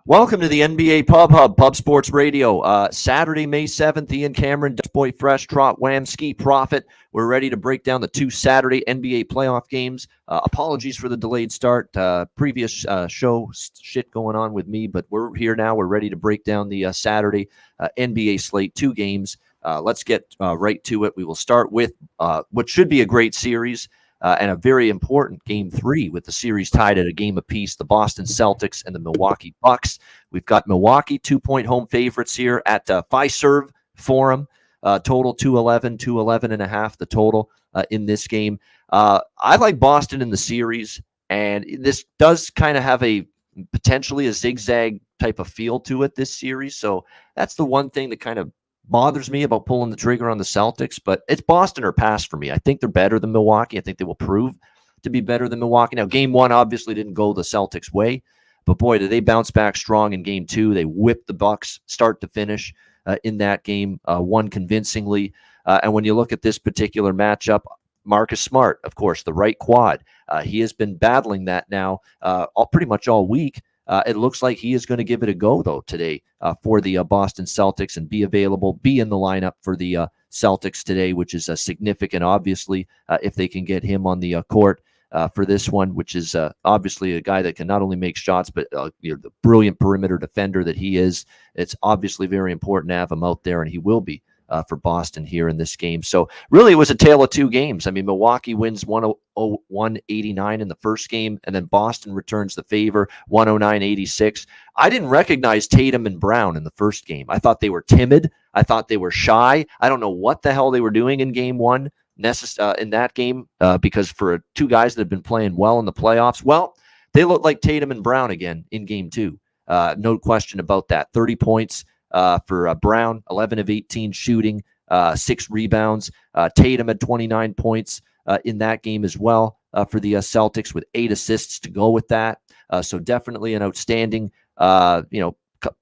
Welcome to the NBA Pub Hub, Pub Sports Radio. Saturday, May 7th, Ian Cameron, Dutch Boy Fresh, Trot Wham, Skee Profit. We're ready to break down the two Saturday NBA playoff games. Apologies for the delayed start. Previous show shit going on with me, but we're here now. We're ready to break down the Saturday NBA slate, two games. Let's get right to it. We will start with what should be a great series. And a very important game three with the series tied at a game apiece, the Boston Celtics and the Milwaukee Bucks. We've got Milwaukee 2-point home favorites here at Fiserv Forum. Total 211 and a half, the total in this game. I like Boston in the series, and this does kind of have a potentially a zigzag type of feel to it this series. So that's the one thing that kind of bothers me about pulling the trigger on the Celtics, but it's Boston or pass for me. I think they're better than Milwaukee. I think they will prove to be better than Milwaukee. Now, game one obviously didn't go the Celtics' way, but boy, did they bounce back strong in game two. They whipped the Bucks start to finish in that game, won convincingly. And when you look at this particular matchup, Marcus Smart, of course, the right quad. He has been battling that now pretty much all week. It looks like he is going to give it a go, though, today for the Boston Celtics and be in the lineup for the Celtics today, which is significant, obviously, if they can get him on the court for this one, which is obviously a guy that can not only make shots, but the brilliant perimeter defender that he is. It's obviously very important to have him out there, and he will be for Boston here in this game. So really it was a tale of two games. I mean, Milwaukee wins 101-89 in the first game, and then Boston returns the favor 109-86. I didn't recognize Tatum and Brown in the first game. I thought they were timid. I thought they were shy. I don't know what the hell they were doing in game one in that game because for two guys that have been playing well in the playoffs, well, they look like Tatum and Brown again in game two. No question about that. 30 points for Brown, 11 of 18 shooting, 6 rebounds. Tatum had 29 points in that game as well for the Celtics with 8 assists to go with that. So definitely an outstanding,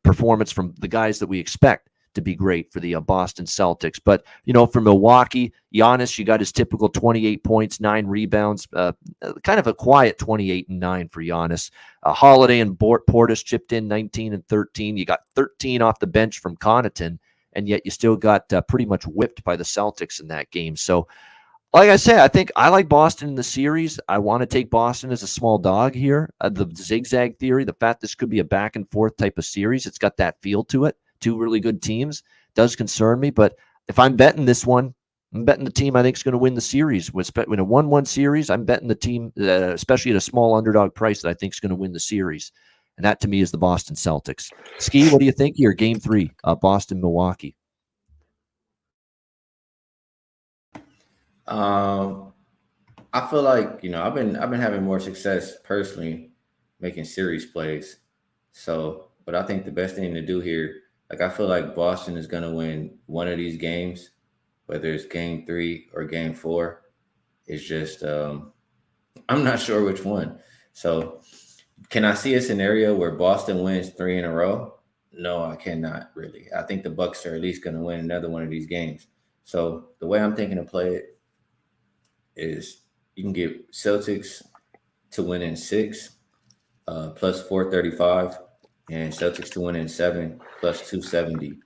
performance from the guys that we expect to be great for the Boston Celtics. But, for Milwaukee, Giannis, you got his typical 28 points, 9 rebounds, kind of a quiet 28 and 9 for Giannis. Holiday and Portis chipped in 19 and 13. You got 13 off the bench from Connaughton, and yet you still got pretty much whipped by the Celtics in that game. So, like I said, I think I like Boston in the series. I want to take Boston as a small dog here. The zigzag theory, the fact this could be a back and forth type of series, it's got that feel to it. Two really good teams does concern me, but if I'm betting this one, I'm betting the team I think is going to win the series. In a 1-1 series, I'm betting the team, especially at a small underdog price, that I think is going to win the series. And that to me is the Boston Celtics. Skee, what do you think here? Game 3, Boston, Milwaukee. I feel like, I've been having more success personally making series plays. So, but I think the best thing to do here, I feel like Boston is going to win one of these games, whether it's game 3 or game 4. It's just, I'm not sure which one. So can I see a scenario where Boston wins 3 in a row? No, I cannot really. I think the Bucks are at least going to win another one of these games. So the way I'm thinking to play it is you can get Celtics to win in 6, plus 435. And Celtics to win in 7 plus 270.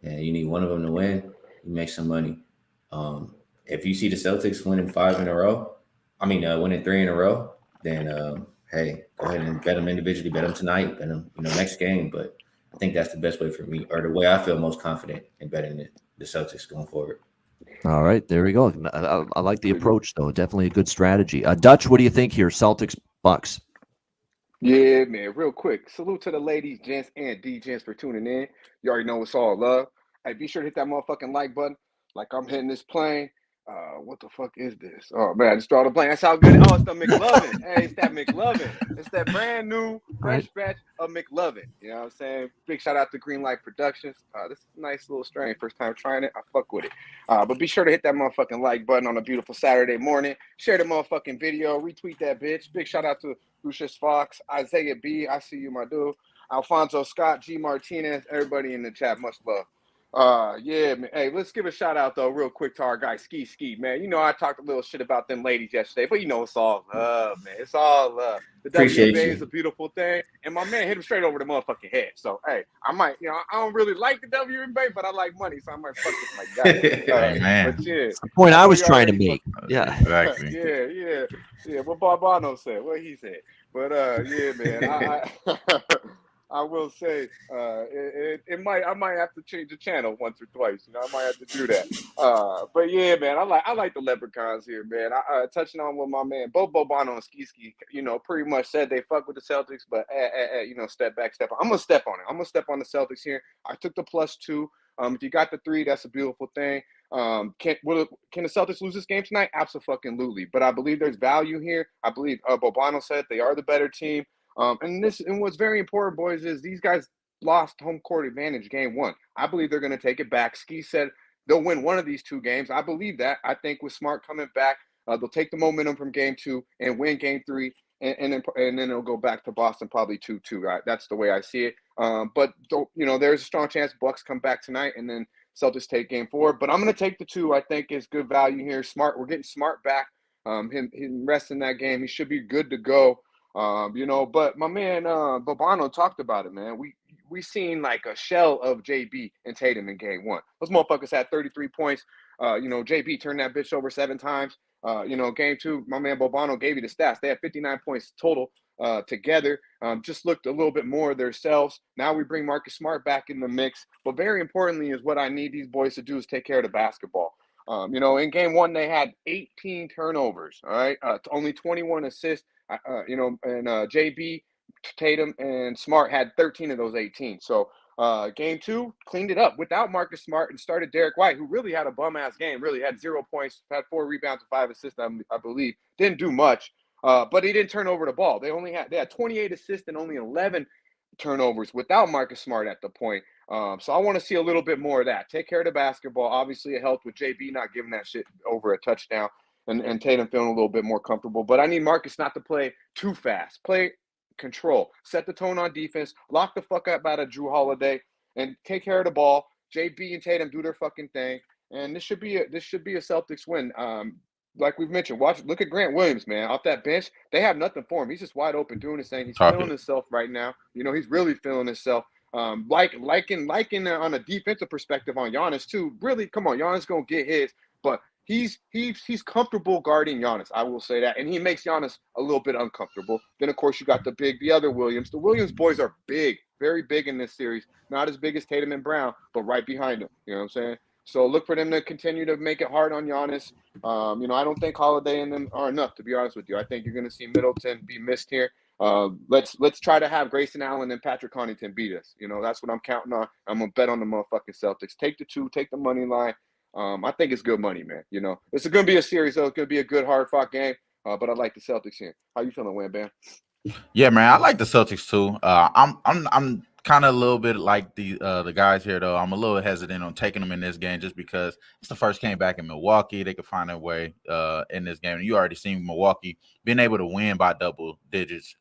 And you need one of them to win. You make some money. If you see the Celtics winning 5 in a row, winning 3 in a row, then hey, go ahead and bet them individually. Bet them tonight. Bet them, next game. But I think that's the best way for me, or the way I feel most confident in betting the Celtics going forward. All right, there we go. I like the approach, though. Definitely a good strategy. Dutch, what do you think here? Celtics, Bucks. Yeah, man, real quick. Salute to the ladies, gents, and D-gents for tuning in. You already know it's all love. Hey, be sure to hit that motherfucking like button. Like I'm hitting this plane. What the fuck is this? Oh, man, I just draw the plane. That's how good. Oh, it's the McLovin. Hey, it's that McLovin. It's that brand new, fresh batch of McLovin. You know what I'm saying? Big shout out to Greenlight Productions. This is a nice little strain. First time trying it. I fuck with it. But be sure to hit that motherfucking like button on a beautiful Saturday morning. Share the motherfucking video. Retweet that bitch. Big shout out to Lucius Fox, Isaiah B. I see you, my dude. Alfonso Scott, G. Martinez, everybody in the chat. Much love. Yeah, man. Hey, let's give a shout out though, real quick, to our guy Skee, man. You know, I talked a little shit about them ladies yesterday, but you know, it's all love, man. It's all love. The Appreciate WNBA is a you. beautiful thing, and my man hit him straight over the motherfucking head. So, hey, I might, you know, I don't really like the WNBA, but I like money, so I might fuck with my guy. Hey, man. But yeah, That's the point I know was you trying to already make. fuck. Yeah. Exactly. Yeah. What Barbano said, what he said. But yeah, man. I will say, I might have to change the channel once or twice. You know, I might have to do that. But yeah, man, I like the Leprechauns here, man. Touching on with my man, both Bobano and Skee, you know, pretty much said they fuck with the Celtics, but you know, step back, step on. I'm gonna step on it. I'm gonna step on the Celtics here. I took the +2. If you got the 3, that's a beautiful thing. Can the Celtics lose this game tonight? Absolutely. But I believe there's value here. I believe Bobano said they are the better team. And what's very important, boys, is these guys lost home court advantage game 1. I believe they're going to take it back. Skee said they'll win one of these 2 games. I believe that. I think with Smart coming back, they'll take the momentum from game 2 and win game 3, and then it'll go back to Boston probably 2-2. Right? That's the way I see it. But you know, there's a strong chance Bucks come back tonight, and then Celtics take game 4. But I'm going to take the 2. I think is good value here. Smart, we're getting Smart back. Him resting that game, he should be good to go. You know, but my man Bobano talked about it, man. We seen like a shell of JB and Tatum in game 1. Those motherfuckers had 33 points. You know, JB turned that bitch over 7 times. You know, game 2, my man Bobano gave you the stats. They had 59 points total together. Just looked a little bit more of themselves. Now we bring Marcus Smart back in the mix. But very importantly is what I need these boys to do is take care of the basketball. You know, in game 1, they had 18 turnovers, all right? Only 21 assists. You know, and JB, Tatum, and Smart had 13 of those 18. So game 2 cleaned it up without Marcus Smart and started Derek White, who really had a bum ass game. Really had 0 points, had 4 rebounds and 5 assists. I believe didn't do much, but he didn't turn over the ball. They had 28 assists and only 11 turnovers without Marcus Smart at the point. So I want to see a little bit more of that. Take care of the basketball. Obviously, it helped with JB not giving that shit over a touchdown. And Tatum feeling a little bit more comfortable. But I need Marcus not to play too fast. Play control. Set the tone on defense. Lock the fuck up out of Drew Holiday and take care of the ball. JB and Tatum do their fucking thing. And this should be a Celtics win. Like we've mentioned, look at Grant Williams, man. Off that bench, they have nothing for him. He's just wide open doing his thing. He's feeling himself right now. You know, he's really feeling himself. Liking on a defensive perspective on Giannis too. Really, come on, Giannis gonna get his, but he's comfortable guarding Giannis. I will say that, and he makes Giannis a little bit uncomfortable. Then of course you got the other Williams. The Williams boys are big, very big in this series. Not as big as Tatum and Brown, but right behind them. You know what I'm saying? So look for them to continue to make it hard on Giannis. You know, I don't think Holiday and them are enough, to be honest with you. I think you're going to see Middleton be missed here. Let's try to have Grayson Allen and Patrick Connaughton beat us. You know, that's what I'm counting on. I'm gonna bet on the motherfucking Celtics. Take the 2, take the money line. I think it's good money, man. You know, it's going to be a series, though. It's going to be a good, hard-fought game. But I like the Celtics here. How you feeling, Wham Bam? Yeah, man, I like the Celtics too. I'm kind of a little bit like the guys here though. I'm a little hesitant on taking them in this game just because it's the first game back in Milwaukee. They could find their way in this game. And you already seen Milwaukee being able to win by double digits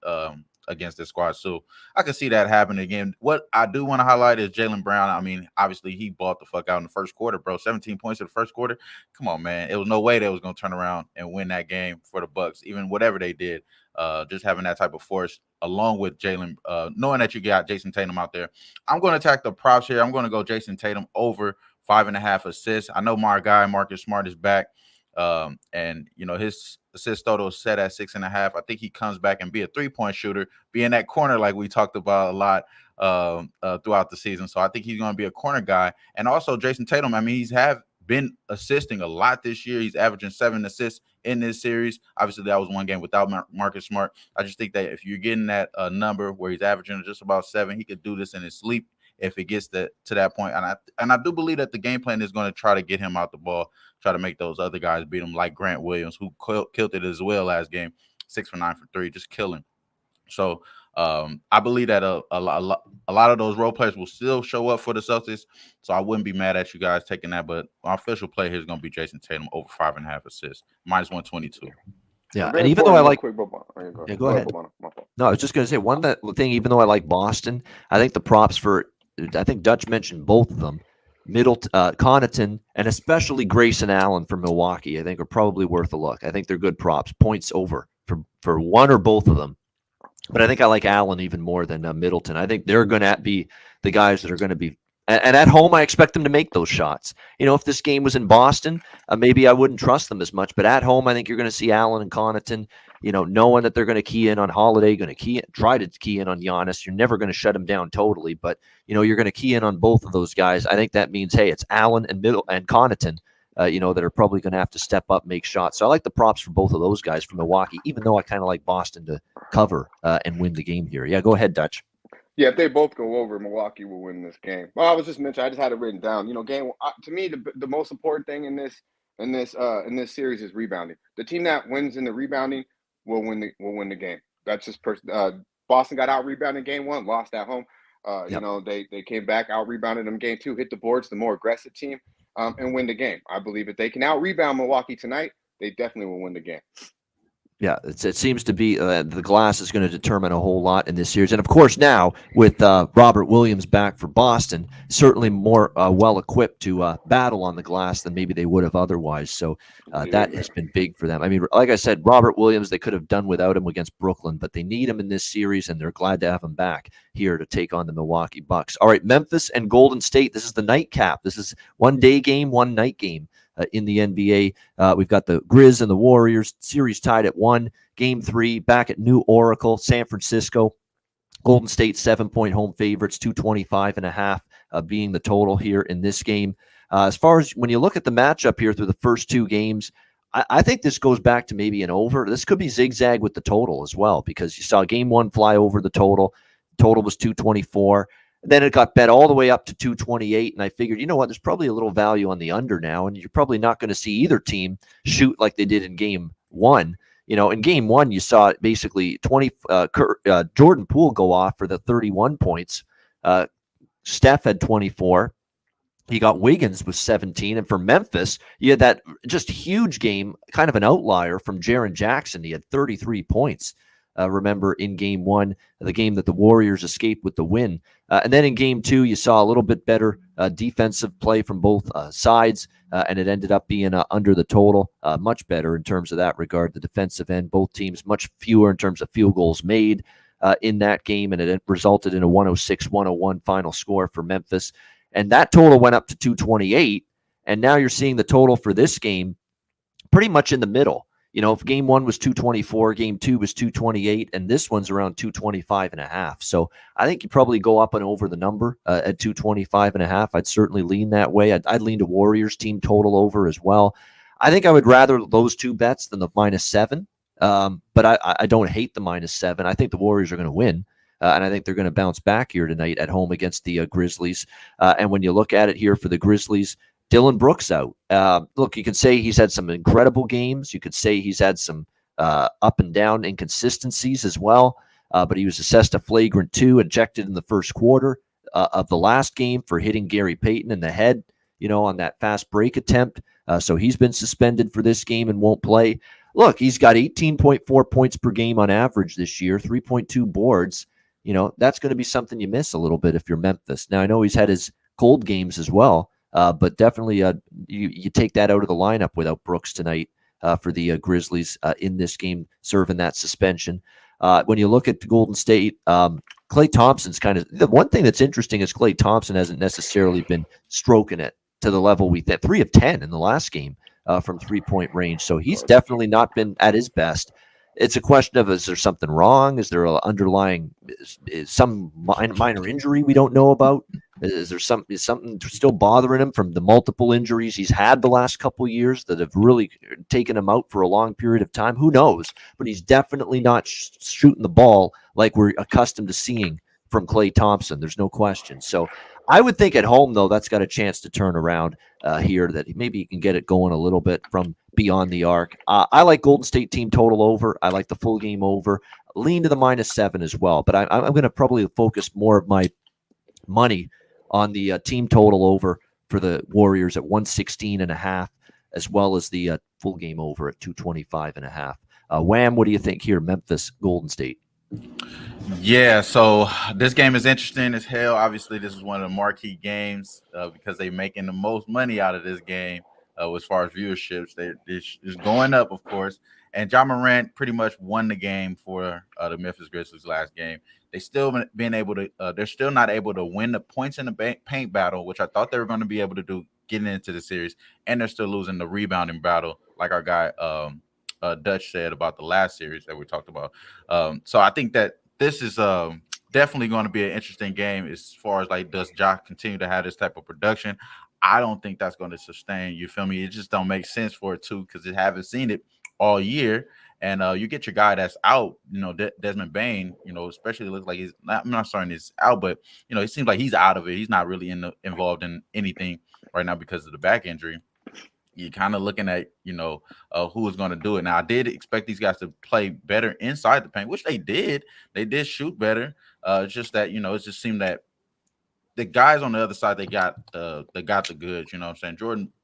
against this squad. So I can see that happening again. What I do want to highlight is Jaylen Brown. I mean, obviously he balled the fuck out in the first quarter, bro. 17 points in the first quarter. Come on, man. It was no way they was going to turn around and win that game for the Bucks, even whatever they did. Just having that type of force along with Jaylen, knowing that you got Jason Tatum out there. I'm going to attack the props here. I'm going to go Jason Tatum over 5.5 assists. I know my guy Marcus Smart is back. And you know, his assist total is set at 6.5. I think he comes back and be a 3-point shooter, be in that corner like we talked about a lot throughout the season. So I think he's going to be a corner guy. And also Jason Tatum, I mean, been assisting a lot this year. He's averaging 7 assists in this series. Obviously, that was one game without Marcus Smart. I just think that if you're getting that number where he's averaging just about 7, he could do this in his sleep if it gets to that point. And I do believe that the game plan is going to try to get him out the ball, try to make those other guys beat him, like Grant Williams, who killed it as well last game, 6 for 9 for 3, just killing. So I believe that a lot of those role players will still show up for the Celtics. So I wouldn't be mad at you guys taking that. But our official play here is going to be Jason Tatum over 5.5 assists, minus 122. Yeah, and even though I like, go ahead. No, I was just going to say thing. Even though I like Boston, I think the props for, I think Dutch mentioned both of them. Connaughton, and especially Grayson Allen from Milwaukee, I think are probably worth a look. I think they're good props, points over for one or both of them. But I think I like Allen even more than Middleton. I think they're going to be the guys that are going to be. And at home, I expect them to make those shots. If this game was in Boston, maybe I wouldn't trust them as much. But at home, I think you're going to see Allen and Connaughton, knowing that they're going to key in on Holiday, going to try to key in on Giannis. You're never going to shut him down totally, but you're going to key in on both of those guys. I think that means, hey, it's Allen and Connaughton, that are probably going to have to step up, make shots. So I like the props for both of those guys from Milwaukee, even though I kind of like Boston to cover and win the game here. Yeah, go ahead, Dutch. Yeah, if they both go over, Milwaukee will win this game. Well, I was just mentioning, I just had it written down. Game to me, the most important thing in this series is rebounding. The team that wins in the rebounding will win the game. That's just Boston got out rebounded game 1, lost at home. They came back, out rebounded them game 2, hit the boards, the more aggressive team, and win the game. I believe if they can out rebound Milwaukee tonight, they definitely will win the game. Yeah, it seems to be the glass is going to determine a whole lot in this series. And, of course, now with Robert Williams back for Boston, certainly more well-equipped to battle on the glass than maybe they would have otherwise. So that has been big for them. I mean, like I said, Robert Williams, they could have done without him against Brooklyn, but they need him in this series, and they're glad to have him back here to take on the Milwaukee Bucks. All right, Memphis and Golden State, this is the nightcap. This is one-day game, one-night game. In the NBA, we've got the Grizz and the Warriors series tied at 1. Game 3 back at New Oracle, San Francisco. Golden State 7-point home favorites, 225.5 being the total here in this game. As far as when you look at the matchup here through the first 2 games, I think this goes back to maybe an over. This could be zigzag with the total as well, because you saw game 1 fly over the total. Total was 224. Then it got bet all the way up to 228, and I figured, there's probably a little value on the under now, and you're probably not going to see either team shoot like they did in game 1. In game 1, you saw basically Jordan Poole go off for the 31 points. Steph had 24. You got Wiggins with 17. And for Memphis, you had that just huge game, kind of an outlier from Jaren Jackson. He had 33 points. Remember in game 1, the game that the Warriors escaped with the win. And then in game 2, you saw a little bit better defensive play from both sides, and it ended up being under the total, much better in terms of that regard, the defensive end. Both teams much fewer in terms of field goals made in that game, and it resulted in a 106-101 final score for Memphis. And that total went up to 228, and now you're seeing the total for this game pretty much in the middle. If game 1 was 224, game 2 was 228, and this one's around 225.5. So I think you probably go up and over the number at 225.5. I'd certainly lean that way. I'd lean to Warriors team total over as well. I think I would rather those 2 bets than the -7. But I don't hate the -7. I think the Warriors are going to win. And I think they're going to bounce back here tonight at home against the Grizzlies. And when you look at it here for the Grizzlies, Dylan Brooks out. Look, you can say he's had some incredible games. You could say he's had some up and down inconsistencies as well. But he was assessed a flagrant 2, ejected in the first quarter of the last game for hitting Gary Payton in the head, on that fast break attempt. So he's been suspended for this game and won't play. Look, he's got 18.4 points per game on average this year, 3.2 boards. That's going to be something you miss a little bit if you're Memphis. Now, I know he's had his cold games as well. But definitely you take that out of the lineup without Brooks tonight for the Grizzlies in this game, serving that suspension. When you look at Golden State, Klay Thompson's kind of – the one thing that's interesting is Klay Thompson hasn't necessarily been stroking it to the level we – 3 of 10 in the last game from three-point range. So he's definitely not been at his best. It's a question of, is there something wrong? Is there an underlying some minor injury we don't know about? Is something still bothering him from the multiple injuries he's had the last couple of years that have really taken him out for a long period of time? Who knows? But he's definitely not shooting the ball like we're accustomed to seeing from Klay Thompson. There's no question. So I would think at home, though, that's got a chance to turn around here, that maybe he can get it going a little bit from beyond the arc. I like Golden State team total over. I like the full game over. Lean to the -7 as well. But I'm going to probably focus more of my money on the team total over for the Warriors at 116.5, as well as the full game over at 225.5. Wham, what do you think here, Memphis, Golden State? Yeah, so this game is interesting as hell. Obviously, this is one of the marquee games because they're making the most money out of this game as far as viewerships. It's going up, of course. And John Morant pretty much won the game for the Memphis Grizzlies last game. They still been able to. They're still not able to win the points in the paint battle, which I thought they were going to be able to do getting into the series. And they're still losing the rebounding battle, like our guy Dutch said about the last series that we talked about. So I think that this is definitely going to be an interesting game as far as like does Jock continue to have this type of production? I don't think that's going to sustain. You feel me? It just don't make sense for it too because they haven't seen it all year. And you get your guy that's out, Desmond Bain, especially looks like I'm not saying he's out, but it seems like he's out of it. He's not really involved in anything right now because of the back injury. You're kind of looking at, who is going to do it. Now, I did expect these guys to play better inside the paint, which they did. They did shoot better. It's just that, it just seemed that the guys on the other side, they got the goods. You know what I'm saying?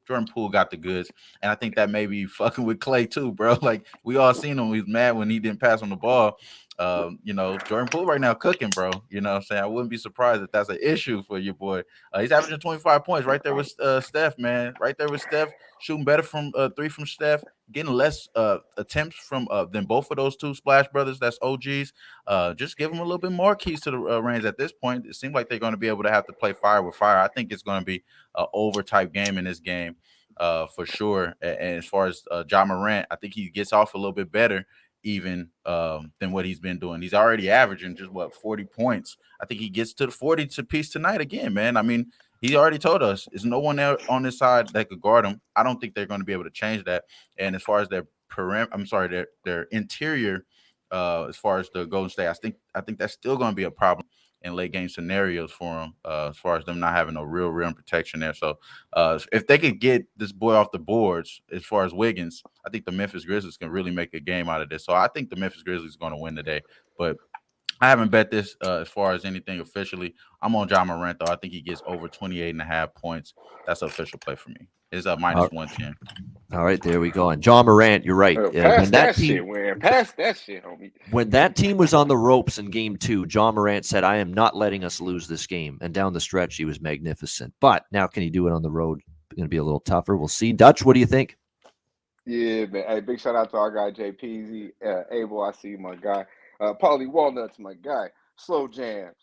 Jordan Poole got the goods, and I think that may be fucking with Clay too, bro. Like we all seen him. He's mad when he didn't pass on the ball. Jordan Poole right now cooking, bro. You know what I'm saying? I wouldn't be surprised if that's an issue for your boy. He's averaging 25 points right there with Steph, man. Right there with Steph, shooting better from three from Steph, getting less attempts from than both of those two Splash brothers. That's OGs. Just give them a little bit more keys to the reins at this point. It seems like they're going to be able to have to play fire with fire. I think it's going to be an over type game in this game for sure. And as far as Ja Morant, I think he gets off a little bit better even than what he's been doing. He's already averaging just 40 points. I think he gets to the 40 to piece tonight again, man. I mean, he already told us there's no one there on this side that could guard him. I don't think they're going to be able to change that. And as far as their interior, as far as the Golden State, I think that's still going to be a problem in late game scenarios for them, as far as them not having a real rim protection there. So if they could get this boy off the boards, as far as Wiggins, I think the Memphis Grizzlies can really make a game out of this. So I think the Memphis Grizzlies are going to win today. But I haven't bet this as far as anything officially. I'm on John Morant, though. I think he gets over 28.5 points. That's an official play for me. It's a minus 110. All right, there we go. And John Morant, you're right. Pass that shit, man. Pass that shit, homie. When that team was on the ropes in game 2, John Morant said, I am not letting us lose this game. And down the stretch, he was magnificent. But now can he do it on the road? It's going to be a little tougher. We'll see. Dutch, what do you think? Yeah, man. Hey, big shout out to our guy JPZ, Abel. I see you, my guy. Paulie Walnuts, my guy. Slow Jams.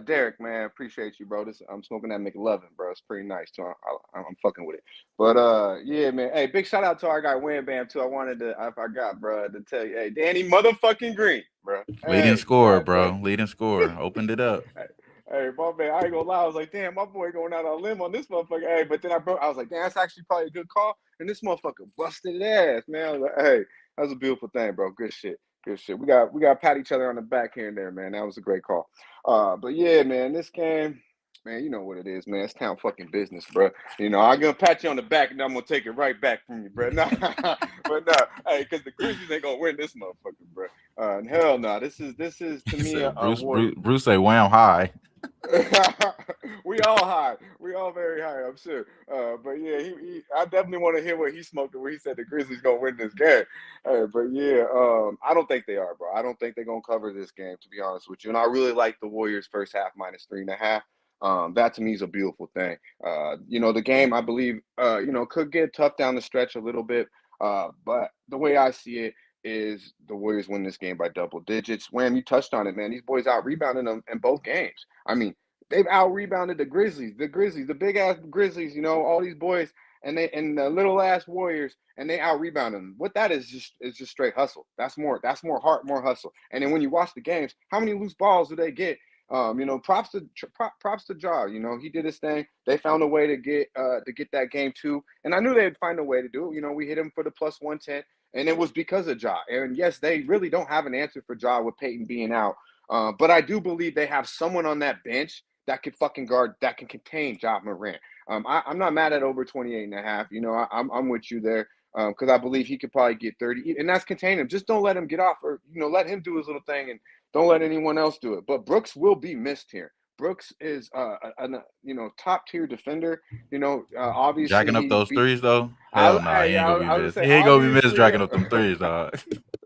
Derek, man, appreciate you, bro. I'm smoking that McLovin, bro. It's pretty nice too. I'm fucking with it. But yeah, man. Hey, big shout out to our guy Wham Bam too. I forgot, bro, to tell you. Hey, Danny motherfucking Green, bro. Leading scorer, bro. Leading scorer. Opened it up. Hey, my man, I ain't gonna lie. I was like, damn, my boy going out on a limb on this motherfucker. Hey, but then I was like, damn, that's actually probably a good call. And this motherfucker busted ass, man. I was like, hey, that was a beautiful thing, bro. Good shit. Good shit. We got to pat each other on the back here and there, man. That was a great call. But yeah, man, this game, man, you know what it is, man. It's town fucking business, bro. I'm gonna pat you on the back and I'm gonna take it right back from you, bro. Nah, but nah, hey, because the Grizzlies ain't gonna win this motherfucker, bro. And hell no, this is to me a Bruce say wham high. We all high. We all very high, I'm sure. But yeah, I definitely want to hear what he smoked where he said the Grizzlies gonna win this game. But yeah, I don't think they are, bro. I don't think they're gonna cover this game, to be honest with you. And I really like the Warriors first half minus 3.5. That to me is a beautiful thing. The game I believe could get tough down the stretch a little bit. But the way I see it is the Warriors win this game by double digits. Wham, you touched on it, man. These boys out rebounding them in both games. I mean, they've out rebounded the Grizzlies, the big ass Grizzlies, all these boys and the little ass Warriors, and they out rebounded them. What that is just straight hustle. That's more heart, more hustle. And then when you watch the games, how many loose balls do they get? Props to Ja. He did his thing. They found a way to get that game too, and I knew they'd find a way to do it. We hit him for the plus 110, and it was because of Ja. And yes, they really don't have an answer for Ja with Peyton being out, but I do believe they have someone on that bench that could fucking guard, that can contain Ja Morant. I'm not mad at over 28.5. I'm with you there. Because I believe he could probably get 30, and that's contain him. Just don't let him get off, or let him do his little thing, and don't let anyone else do it. But Brooks will be missed here. Brooks is top tier defender. Obviously Jacking up those threes though. Hell no, he ain't gonna be I would missed. say He ain't gonna be missed obviously. jacking up them threes, dog.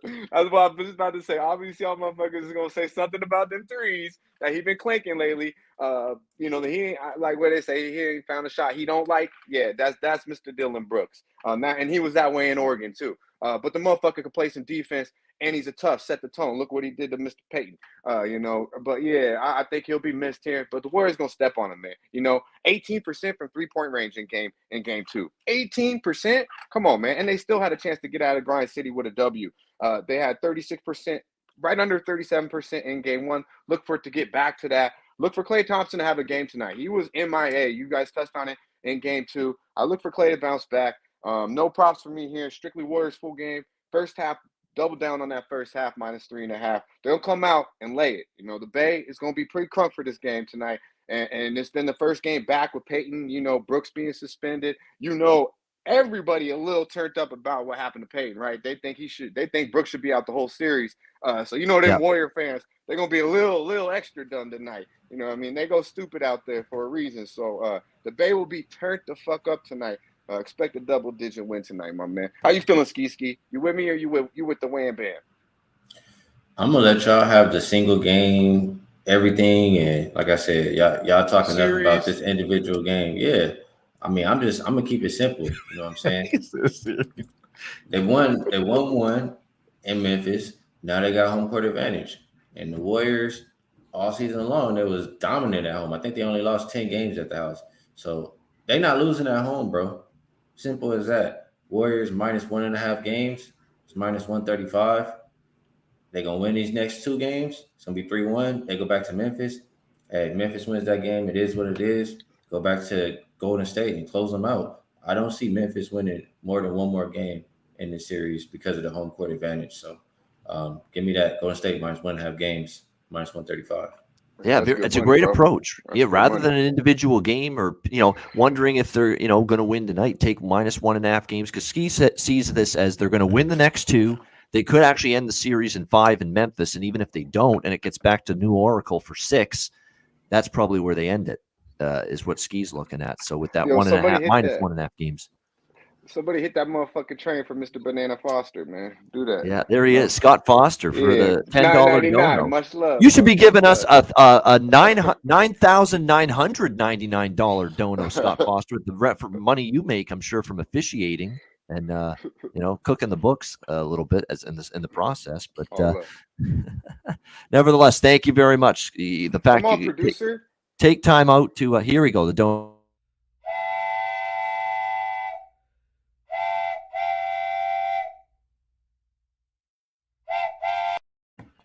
That's what I was just about to say. Obviously, y'all motherfuckers is gonna say something about them threes that he been clinking lately. That he ain't like what they say. He ain't found a shot he don't like. Yeah, that's Mr. Dylan Brooks. And he was that way in Oregon too. But the motherfucker can play some defense, and he's a tough. Set the tone. Look what he did to Mr. Payton. But yeah, I think he'll be missed here. But the Warriors gonna step on him, man. 18% from 3-point range in game 2. 18%. Come on, man. And they still had a chance to get out of Grind City with a W. They had 36%, right under 37% in game 1. Look for it to get back to that. Look for Klay Thompson to have a game tonight. He was MIA. You guys touched on it in game 2. I look for Klay to bounce back. No props for me here. Strictly Warriors full game. First half, double down on that first half, -3.5. They'll come out and lay it. The Bay is going to be pretty crunk for this game tonight. And it's been the first game back with Peyton, Brooks being suspended. Everybody a little turned up about what happened to Peyton, right? They think Brooks should be out the whole series. So them Warrior fans, they're gonna be a little extra dumb tonight. They go stupid out there for a reason. So the Bay will be turned the fuck up tonight. Expect a double-digit win tonight, my man. How you feeling, Ski? You with me or you with the Wham Bam? I'm gonna let y'all have the single game, everything, and like I said, y'all talking enough about this individual game. Yeah. I'm gonna keep it simple. You know what I'm saying? They won one in Memphis. Now they got home court advantage. And the Warriors, all season long, they was dominant at home. I think they only lost 10 games at the house. So they not losing at home, bro. Simple as that. Warriors -1.5 games. It's -135. They're gonna win these next 2 games. It's gonna be 3-1. They go back to Memphis. Hey, Memphis wins that game. It is what it is. Go back to Golden State and close them out. I don't see Memphis winning more than one more game in this series because of the home court advantage. So give me that Golden State -1.5 games, -135. Yeah, it's a great approach. Rather than an individual game or wondering if they're going to win tonight, take -1.5 games because Skee sees this as they're going to win the next 2. They could actually end the series in 5 in Memphis, and even if they don't, and it gets back to New Oracle for 6, that's probably where they end it. Is what Skee's looking at. So with that -1.5 games. Somebody hit that motherfucking train for Mr. Banana Foster, man. Do that. Yeah, there he is, Scott Foster for the $10 dono. Much love. You should be giving us a $9,999 dono, Scott Foster, with the for money you make, I'm sure, from officiating and cooking the books a little bit as in the process. But nevertheless, thank you very much. The fact Come on, producer. Take time out to here we go. The dono.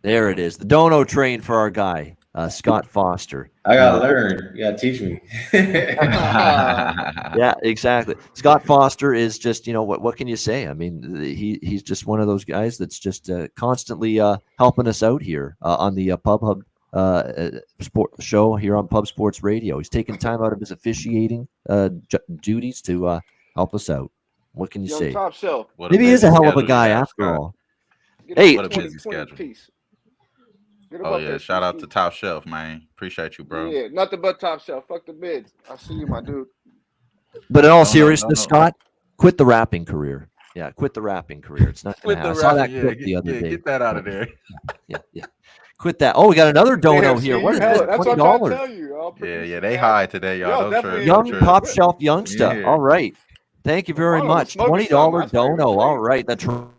There it is. The dono train for our guy, Scott Foster. I gotta learn. You gotta teach me. Yeah, exactly. Scott Foster is just, what can you say? I mean, he's just one of those guys that's just constantly helping us out here on the Pub Hub sport show here on Pub Sports Radio. He's taking time out of his officiating duties to help us out. What can you say? Top shelf. Maybe he is a hell of a guy after all. Hey, what a busy schedule. Oh yeah, shout out to Top Shelf, man. Appreciate you, bro. Yeah, nothing but Top Shelf. Fuck the bids. I see you, my dude. But in all seriousness, Scott, quit the rapping career. Yeah, quit the rapping career. It's not going to happen. I saw that clip the other day. Get that out of there. Yeah. Quit that. Oh, we got another dono here. What is this? That's what I'm trying to tell you. Yeah, they high today, y'all. Young Top Shelf Youngster. Yeah. All right. Thank you very much. $20 dono. All right. That's right.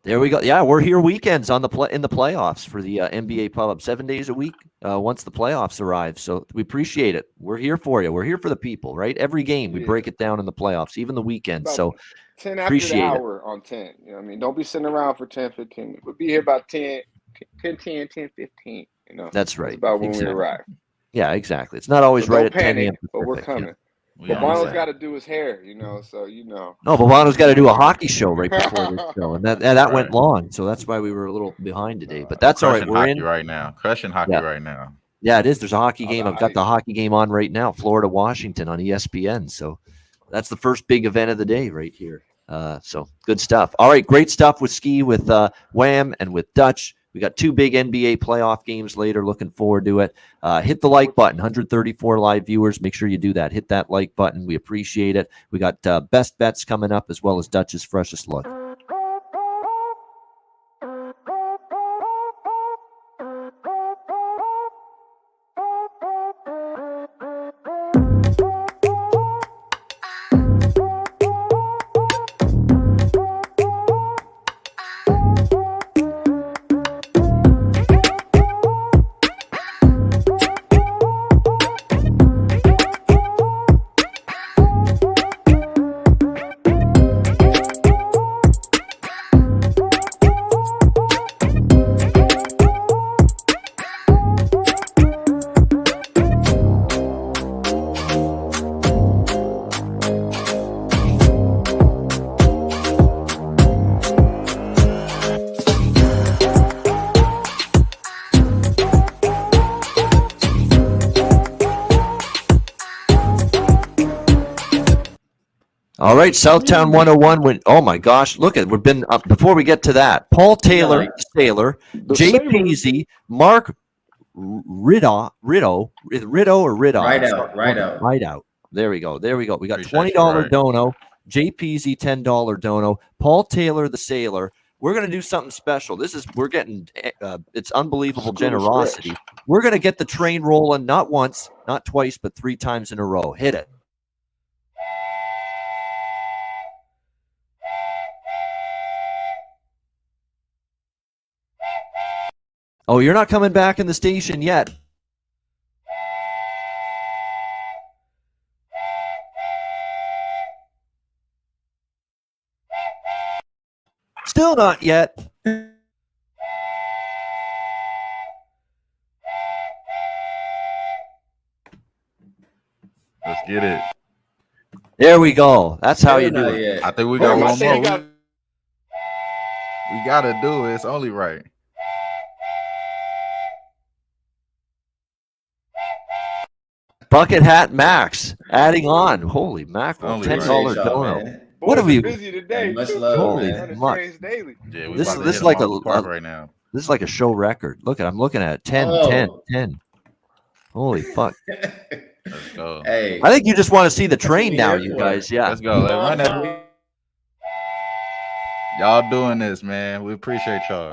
There we go. Yeah, we're here weekends in the playoffs for the NBA Pub-Up, 7 days a week once the playoffs arrive. So we appreciate it. We're here for you. We're here for the people, right? Every game we break it down in the playoffs, even the weekends. So 10 after the hour on 10. You know what I mean? Don't be sitting around for 10, 15. We'll be here about 10, 15. That's right. That's about when we arrive. Yeah, exactly. It's not always right at 10 a.m. But we're coming. Bobano's got to do his hair, so No, Bobano's got to do a hockey show right before this show, and that went long, so that's why we were a little behind today. But that's all right. We're in right now, crushing hockey right now. Yeah, it is. There's a hockey game. I've got the hockey game on right now, Florida, Washington on ESPN. So that's the first big event of the day right here. So good stuff. All right, great stuff with Skee, with Wham, and with Dutch. We got 2 big NBA playoff games later. Looking forward to it. Hit the like button. 134 live viewers. Make sure you do that. Hit that like button. We appreciate it. We got best bets coming up, as well as Dutch's freshest look. All right, Southtown 101 went. Oh my gosh, look at we've been up before we get to that. Paul Taylor, Sailor, Jay Sailor. Peasy, Mark Rideau. Right out. There we go. We got Appreciate $20 you, right. dono. Jay Peasy, $10 dono. Paul Taylor, the Sailor. We're gonna do something special. We're getting it's unbelievable generosity. We're gonna get the train rolling not once, not twice, but 3 times in a row. Hit it. Oh, you're not coming back in the station yet. Still not yet. Let's get it. There we go. That's how you do it. Yet. I think we got one more. got- We gotta do it. It's only right. Bucket Hat Max adding on. Holy mackerel. Only $10 Appreciate y'all, dono. man. What have you? busy today? Much too. love, Holy man. On the much. trains daily. Yeah, we This about is- to this hit is like them off a- the park right now. This is like a show record. Look at I'm looking at it. 10, Oh. 10, 10. Holy fuck. Let's go. Hey, I think you just want to see the train we now, here you for. guys. Yeah. Let's go. Let's run that. Y'all doing this, man. We appreciate y'all.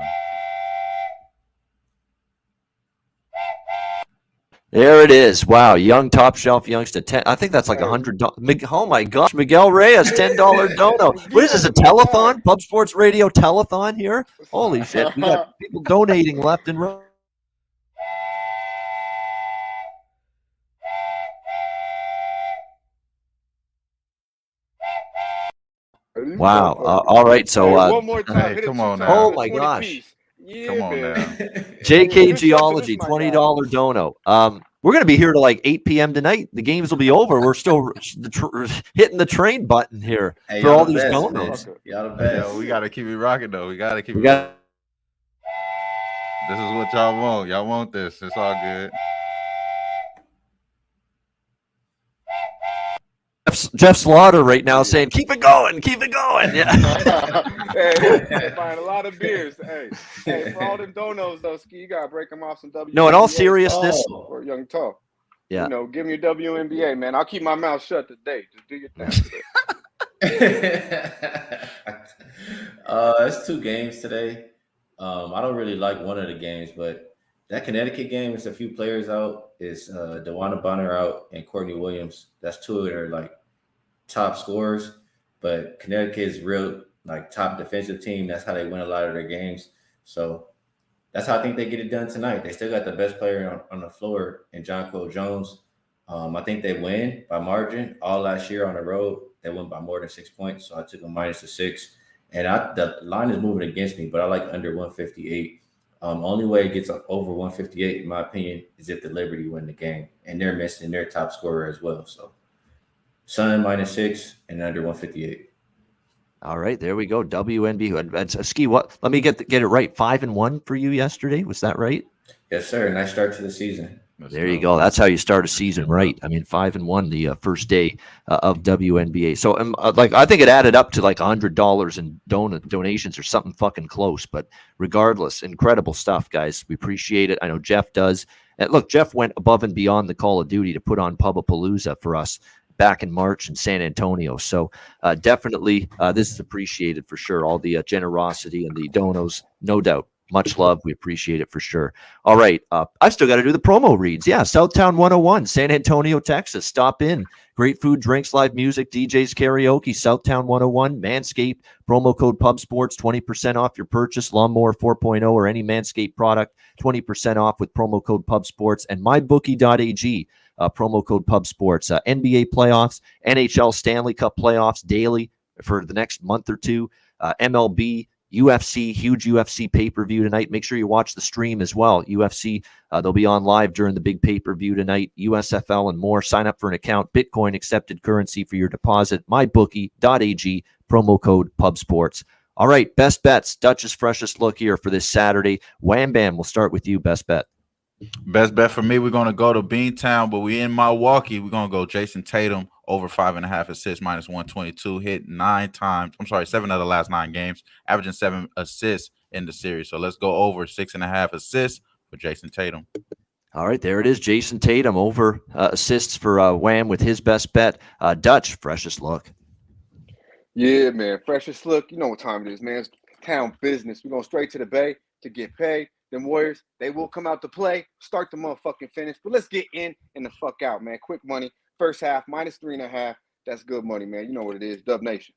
There it is. Wow. Young top shelf youngster. 10. I think that's like $100. Oh my gosh. Miguel Reyes, $10 dono. What is this? A telethon? Pub Sports Radio telethon here? Holy shit. We got people donating left and right. Wow. All right. So one more time. hey, Hit it come 2 on times now. for Oh the my 20 gosh. piece. Yeah, Come on man. now. JK Good shot to Geology, this, my $20 dono. We're going to be here till like 8 p.m. tonight. The games will be over. We're still hitting the train button here Hey, for y'all all the these best, donos. man. Y'all the best. Yo, we gotta keep it rocking though. We gotta keep We it got rocking. This is what y'all want. Y'all want this. It's all good. Jeff Slaughter right now saying, keep it going, keep it going. Yeah. Hey, buying a lot of beers. Hey, for all them donos though, Skee, you gotta break them off some WNBA. No, in all seriousness, Or Young Talk. Yeah. You know, give me your WNBA, man. I'll keep my mouth shut today. Just do your thing. It's 2 games today. I don't really like one of the games, but that Connecticut game is a few players out. Is DeWanna Bonner out and Courtney Williams. That's 2 of their like top scorers. But Connecticut's real like top defensive team. That's how they win a lot of their games. So that's how I think they get it done tonight. They still got the best player on the floor in John Cole Jones. I think they win by margin. All last year on the road, they won by more than 6 points. So I took a -6. And the line is moving against me, but I like under 158. Only way it gets over 158, in my opinion, is if the Liberty win the game. And they're missing their top scorer as well. So Sun -6 and under 158. all right, there we go. WNB. Skee, what? Let me get it right. 5-1 for you yesterday. Was that right? Yes, sir. Nice start to the season. There you go. That's how you start a season right. I mean, 5-1 the first day of WNBA. So, I think it added up to like $100 in donations or something fucking close. But regardless, incredible stuff, guys. We appreciate it. I know Jeff does. And look, Jeff went above and beyond the Call of Duty to put on Pubapalooza for us back in March in San Antonio. So definitely, this is appreciated for sure. All the generosity and the donos, no doubt. Much love. We appreciate it for sure. All right. I've still got to do the promo reads. Yeah. Southtown 101, San Antonio, Texas. Stop in. Great food, drinks, live music, DJs, karaoke. Southtown 101, Manscaped. Promo code PubSports, 20% off your purchase. Lawnmower 4.0 or any Manscaped product, 20% off with promo code PubSports. And mybookie.ag, promo code PubSports. NBA playoffs, NHL Stanley Cup playoffs daily for the next month or two. MLB, UFC, huge UFC pay-per-view tonight. Make sure you watch the stream as well. UFC, they'll be on live during the big pay-per-view tonight. USFL and more. Sign up for an account. Bitcoin accepted currency for your deposit. mybookie.ag, promo code PubSports. All right, best bets. Dutch's freshest look here for this Saturday. Wham Bam, we'll start with you. Best bet. Best bet for me, we're going to go to Beantown, but we in Milwaukee. We're going to go Jason Tatum over 5.5 assists, minus 122. Hit 7 of the last 9 games, averaging 7 assists in the series. So let's go over 6.5 assists for Jason Tatum. All right, there it is. Jason Tatum over assists for Wham with his best bet. Dutch, freshest look. Yeah, man. Freshest look. You know what time it is, man. It's town business. We're going straight to the Bay to get paid. Them Warriors, they will come out to play, start the motherfucking finish. But let's get in and the fuck out, man. Quick money. First half, minus 3.5. That's good money, man. You know what it is. Dub Nation.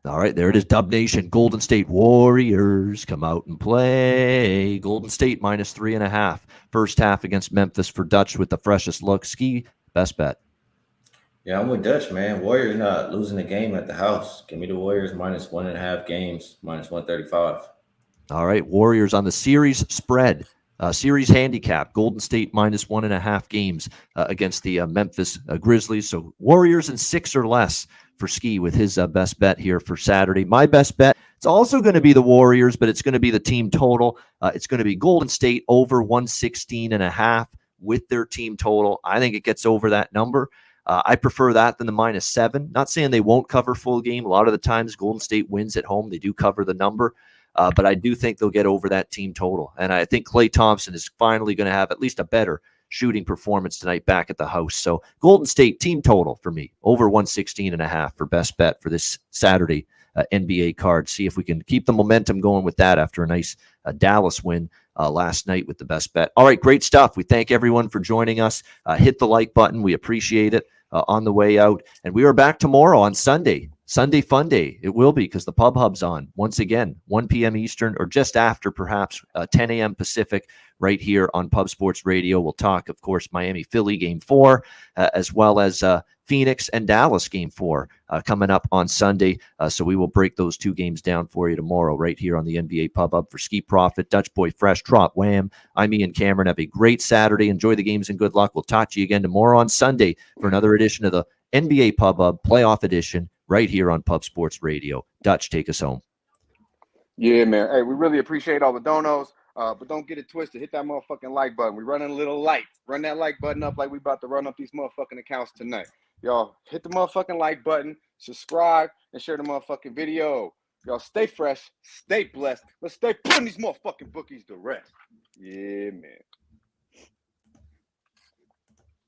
All right, there it is. Dub Nation. Golden State Warriors come out and play. Golden State minus 3.5. First half against Memphis for Dutch with the freshest look. Skee, best bet. Yeah, I'm with Dutch, man. Warriors not losing the game at the house. Give me the Warriors minus 1.5 games, minus 135. All right, Warriors on the series spread. Series handicap, Golden State minus 1.5 games against the Memphis Grizzlies. So Warriors in 6 or less for Skee with his best bet here for Saturday. My best bet, it's also going to be the Warriors, but it's going to be the team total. It's going to be Golden State over 116.5 with their team total. I think it gets over that number. I prefer that than the minus 7. Not saying they won't cover full game. A lot of the times Golden State wins at home. They do cover the number. But I do think they'll get over that team total. And I think Klay Thompson is finally going to have at least a better shooting performance tonight back at the house. So Golden State team total for me, over 116.5 for best bet for this Saturday NBA card. See if we can keep the momentum going with that after a nice Dallas win last night with the best bet. All right, great stuff. We thank everyone for joining us. Hit the like button. We appreciate it on the way out. And we are back tomorrow on Sunday. Sunday Fun Day. It will be because the Pub Hub's on once again, 1 p.m. Eastern or just after perhaps 10 a.m. Pacific right here on Pub Sports Radio. We'll talk, of course, Miami-Philly Game 4 as well as Phoenix and Dallas Game 4 coming up on Sunday. So we will break those 2 games down for you tomorrow right here on the NBA Pub Hub for Skee Profit, Dutch Boy Fresh, Trot Wham. I'm Ian Cameron. Have a great Saturday. Enjoy the games and good luck. We'll talk to you again tomorrow on Sunday for another edition of the NBA Pub Hub Playoff Edition right here on Pub Sports Radio. Dutch, take us home. Yeah, man. Hey, we really appreciate all the donos, but don't get it twisted. Hit that motherfucking like button. We're running a little light. Run that like button up like we about to run up these motherfucking accounts tonight. Y'all, hit the motherfucking like button, subscribe, and share the motherfucking video. Y'all stay fresh, stay blessed. Let's stay putting these motherfucking bookies to rest. Yeah, man.